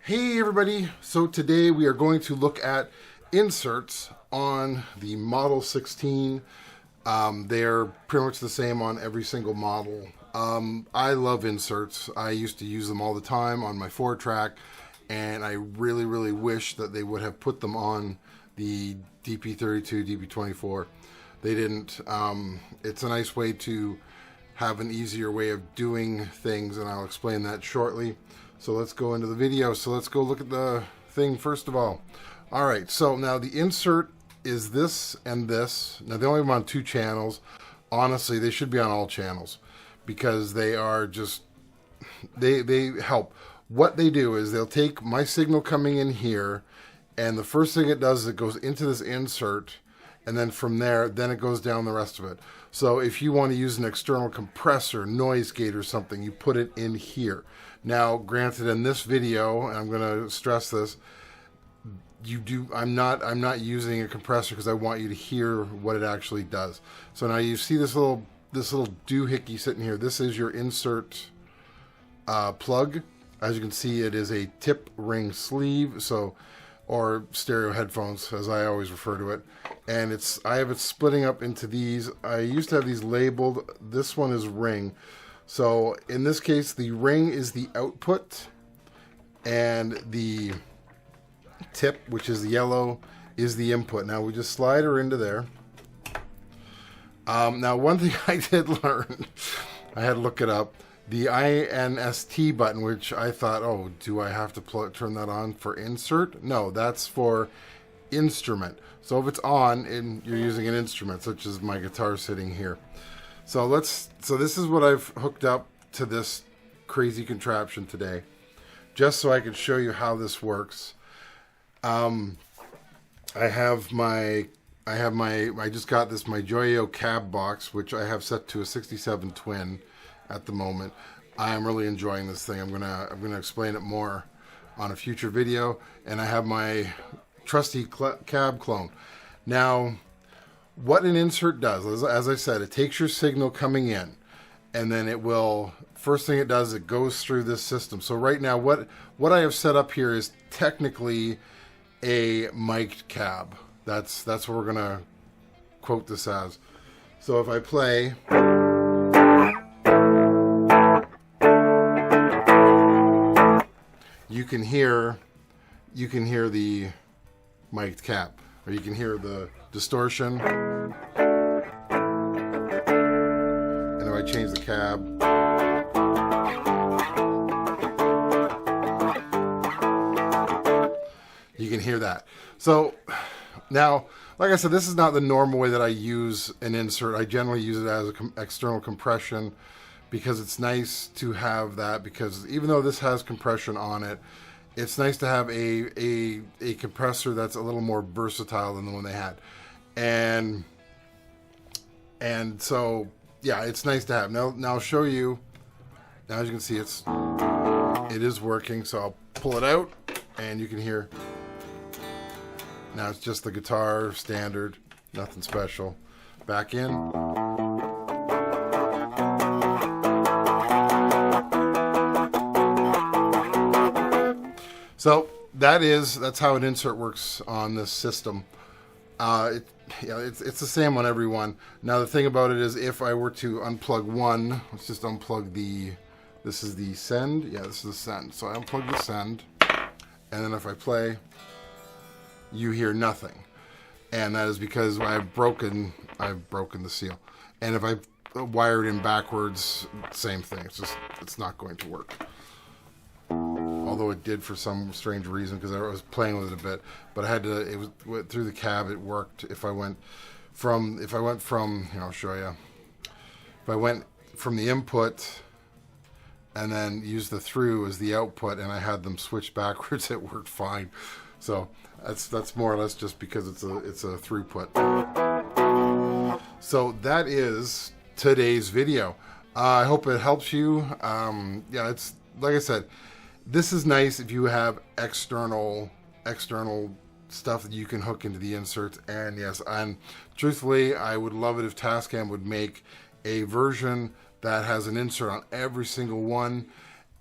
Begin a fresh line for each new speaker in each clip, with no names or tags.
Hey everybody, so today we are going to look at inserts on the Model 16. They're pretty much the same on every single model. I love inserts. I used to use them all the time on my 4-track, and I really wish that they would have put them on the DP32, DP24. They didn't. It's a nice way to have an easier way of doing things, and I'll explain that shortly. So let's go into the video. So let's go look at the thing first of all. All right, so now the insert is this and this. Now they only have them on 2 channels. Honestly, they should be on all channels because they are just, they help. What they do is they'll take my signal coming in here, and the first thing it does is it goes into this insert, and then from there, then it goes down the rest of it. So if you want to use an external compressor, noise gate or something, you put it in here. Now, granted, in this video, and I'm going to stress this, I'm not using a compressor because I want you to hear what it actually does. So now you see this little doohickey sitting here. This is your insert plug. As you can see, it is a tip ring sleeve, or stereo headphones, as I always refer to it. And I have it splitting up into these. I used to have these labeled. This one is ring. So in this case, the ring is the output, and the tip, which is the yellow, is the input. Now we just slide her into there. Now one thing I did learn, I had to look it up, the INST button, which I thought, oh, do I have to turn that on for insert? No, that's for instrument. So if it's on and you're using an instrument, such as my guitar sitting here. So this is what I've hooked up to this crazy contraption today, just so I can show you how this works. I just got my Joyo cab box, which I have set to a 67 twin at the moment. I am really enjoying this thing. I'm gonna explain it more on a future video. And I have my trusty cab clone. Now, what an insert does, as I said, it takes your signal coming in, and then it will, first thing it does, it goes through this system. So right now, what I have set up here is technically a mic'd cab. That's what we're gonna quote this as. So if I play, you can hear the mic'd cab, or you can hear the distortion. And if I change the cab, you can hear that. So now, like I said, this is not the normal way that I use an insert. I generally use it as an external compression because it's nice to have that, because even though this has compression on it, it's nice to have a compressor that's a little more versatile than the one they had. And so, yeah, it's nice to have. Now I'll show you. Now, as you can see, it is working. So I'll pull it out, and you can hear. Now it's just the guitar, standard, nothing special. Back in. So that's how an insert works on this system. It's the same on every one. Now the thing about it is, if I were to unplug one, let's just unplug this is the send. Yeah, this is the send. So I unplug the send, and then if I play, you hear nothing. And that is because I've broken the seal. And if I wire it in backwards, same thing. It's not going to work. Although it did for some strange reason, because I was playing with it a bit, but it was through the cab. It worked. If I went from, here, I'll show you. If I went from the input and then used the through as the output, and I had them switch backwards, it worked fine. So that's more or less just because it's a throughput. So that is today's video. I hope it helps you. Yeah, it's like I said. This is nice if you have external stuff that you can hook into the inserts. And yes, and truthfully, I would love it if Tascam would make a version that has an insert on every single one,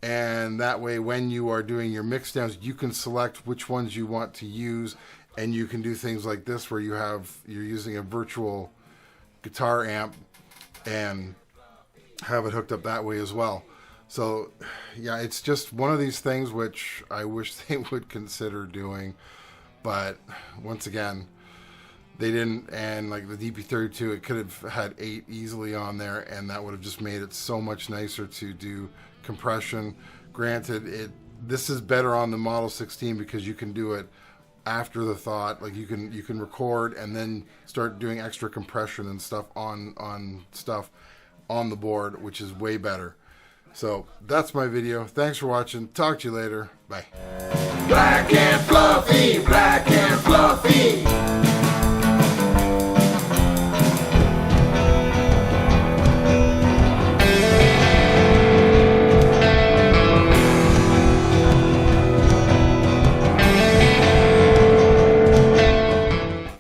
And that way, when you are doing your mix downs, you can select which ones you want to use, and you can do things like this where you're using a virtual guitar amp and have it hooked up that way as well. So yeah, it's just one of these things which I wish they would consider doing, but once again, they didn't. And like the DP32, it could have had 8 easily on there, and that would have just made it so much nicer to do compression. Granted, this is better on the Model 16 because you can do it after the thought. Like you can record and then start doing extra compression and stuff on stuff on the board, which is way better. So that's my video. Thanks for watching. Talk to you later. Bye.
Black and fluffy, black and fluffy.